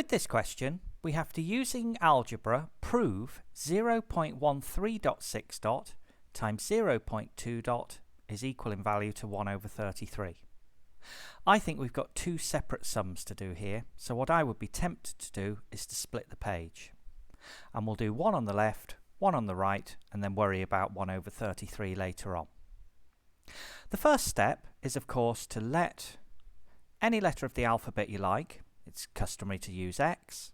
With this question, we have to, using algebra, prove 0.13.6 times 0.2 is equal in value to 1 over 33. I think we've got two separate sums to do here, so what I would be tempted to do is to split the page. And we'll do one on the left, one on the right, and then worry about 1 over 33 later on. The first step is, of course, to let any letter of the alphabet you like, it's customary to use X,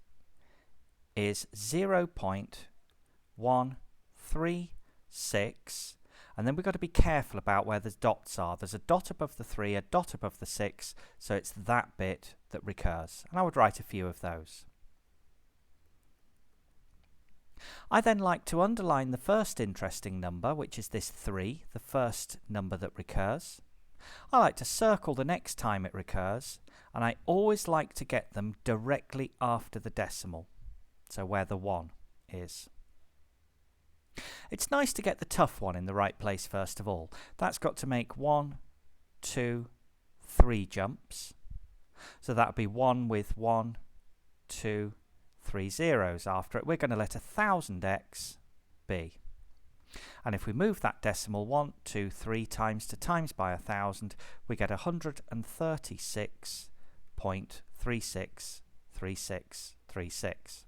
is 0.136, and then we've got to be careful about where the dots are. There's a dot above the 3, a dot above the 6, so it's that bit that recurs, and I would write a few of those. I then like to underline the first interesting number, which is this 3, the first number that recurs. I like to circle the next time it recurs, and I always like to get them directly after the decimal, so where the 1 is. It's nice to get the tough one in the right place first of all. That's got to make 1, 2, 3 jumps. So that would be 1 with 1, 2, 3 zeros after it. We're going to let 1000x be. And if we move that decimal 1, 2, 3 times to times by 1000, we get 136.363636.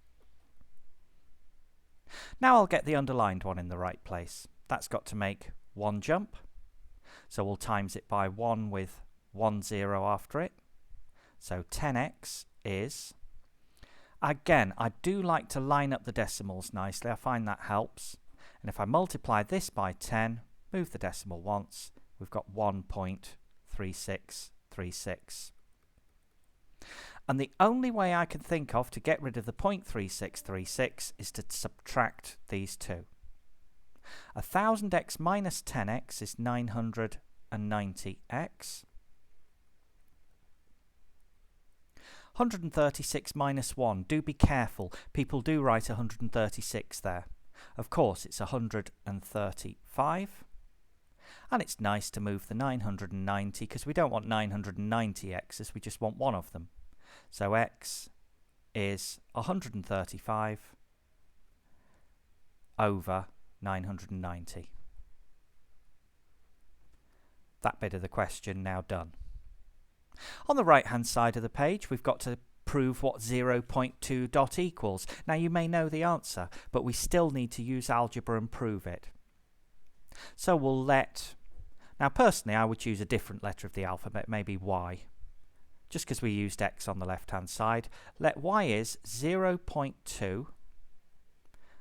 Now I'll get the underlined one in the right place. That's got to make 1 jump, so we'll times it by 1 with 1 0 after it. So 10x is, again, I do like to line up the decimals nicely, I find that helps. And if I multiply this by 10, move the decimal once, we've got 1.3636. And the only way I can think of to get rid of the 0.3636 is to subtract these two. 1000x minus 10x is 990x. 136 minus 1, do be careful, people do write 136 there. Of course it's 135, and it's nice to move the 990 because we don't want 990 x's, we just want one of them. So x is 135 over 990. That bit of the question now done. On the right hand side of the page we've got to prove what 0.2 dot equals. Now you may know the answer, but we still need to use algebra and prove it. So we'll let, now personally I would choose a different letter of the alphabet, maybe y, just because we used x on the left hand side. Let y is 0.2,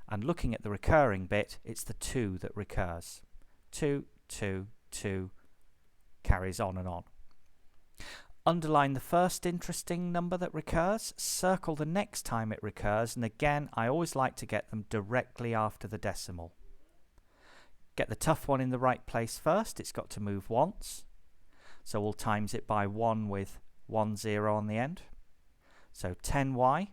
and looking at the recurring bit, it's the 2 that recurs. 2, 2, 2 carries on and on. Underline the first interesting number that recurs, circle the next time it recurs, and again I always like to get them directly after the decimal. Get the tough one in the right place first, it's got to move once, so we'll times it by 1 with 1 0 on the end. So 10y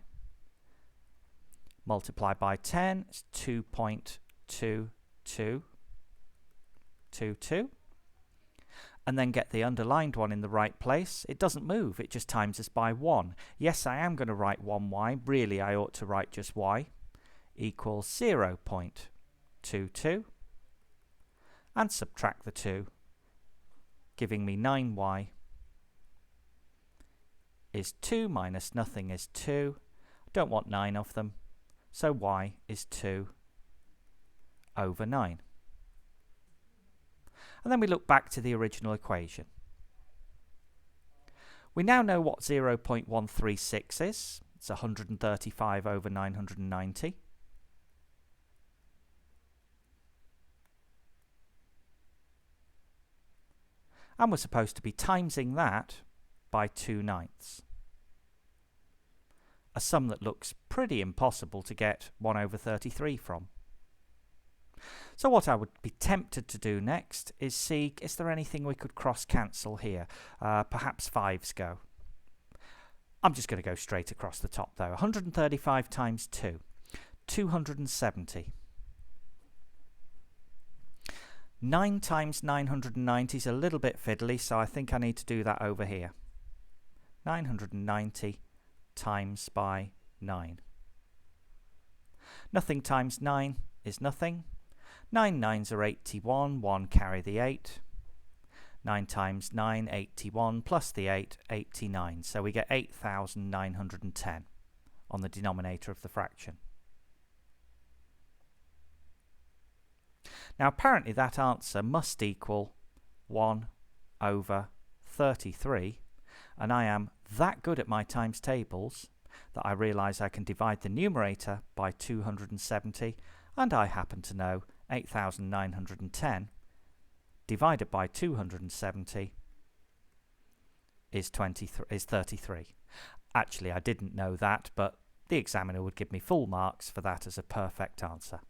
multiplied by 10 is 2.2222, and then get the underlined one in the right place. It doesn't move, it just times us by 1. Yes, I am going to write 1y, really I ought to write just y, equals 0.22, and subtract the 2, giving me 9y is 2 minus nothing is 2. I don't want 9 of them, so y is 2 over 9. And then we look back to the original equation. We now know what 0.136 is. It's 135 over 990. And we're supposed to be timesing that by 2/9. A sum that looks pretty impossible to get 1 over 33 from. So what I would be tempted to do next is see, is there anything we could cross-cancel here? Perhaps 5s go. I'm just going to go straight across the top though. 135 times 2, 270. 9 times 990 is a little bit fiddly, so I think I need to do that over here. 990 times by 9. Nothing times 9 is nothing. 9 9s are 81, 1 carry the 8. 9 times 9, 81, plus the 8, 89. So we get 8,910 on the denominator of the fraction. Now apparently that answer must equal 1 over 33, and I am that good at my times tables that I realise I can divide the numerator by 270, and I happen to know 8,910 divided by 270 is 33. Actually, I didn't know that, but the examiner would give me full marks for that as a perfect answer.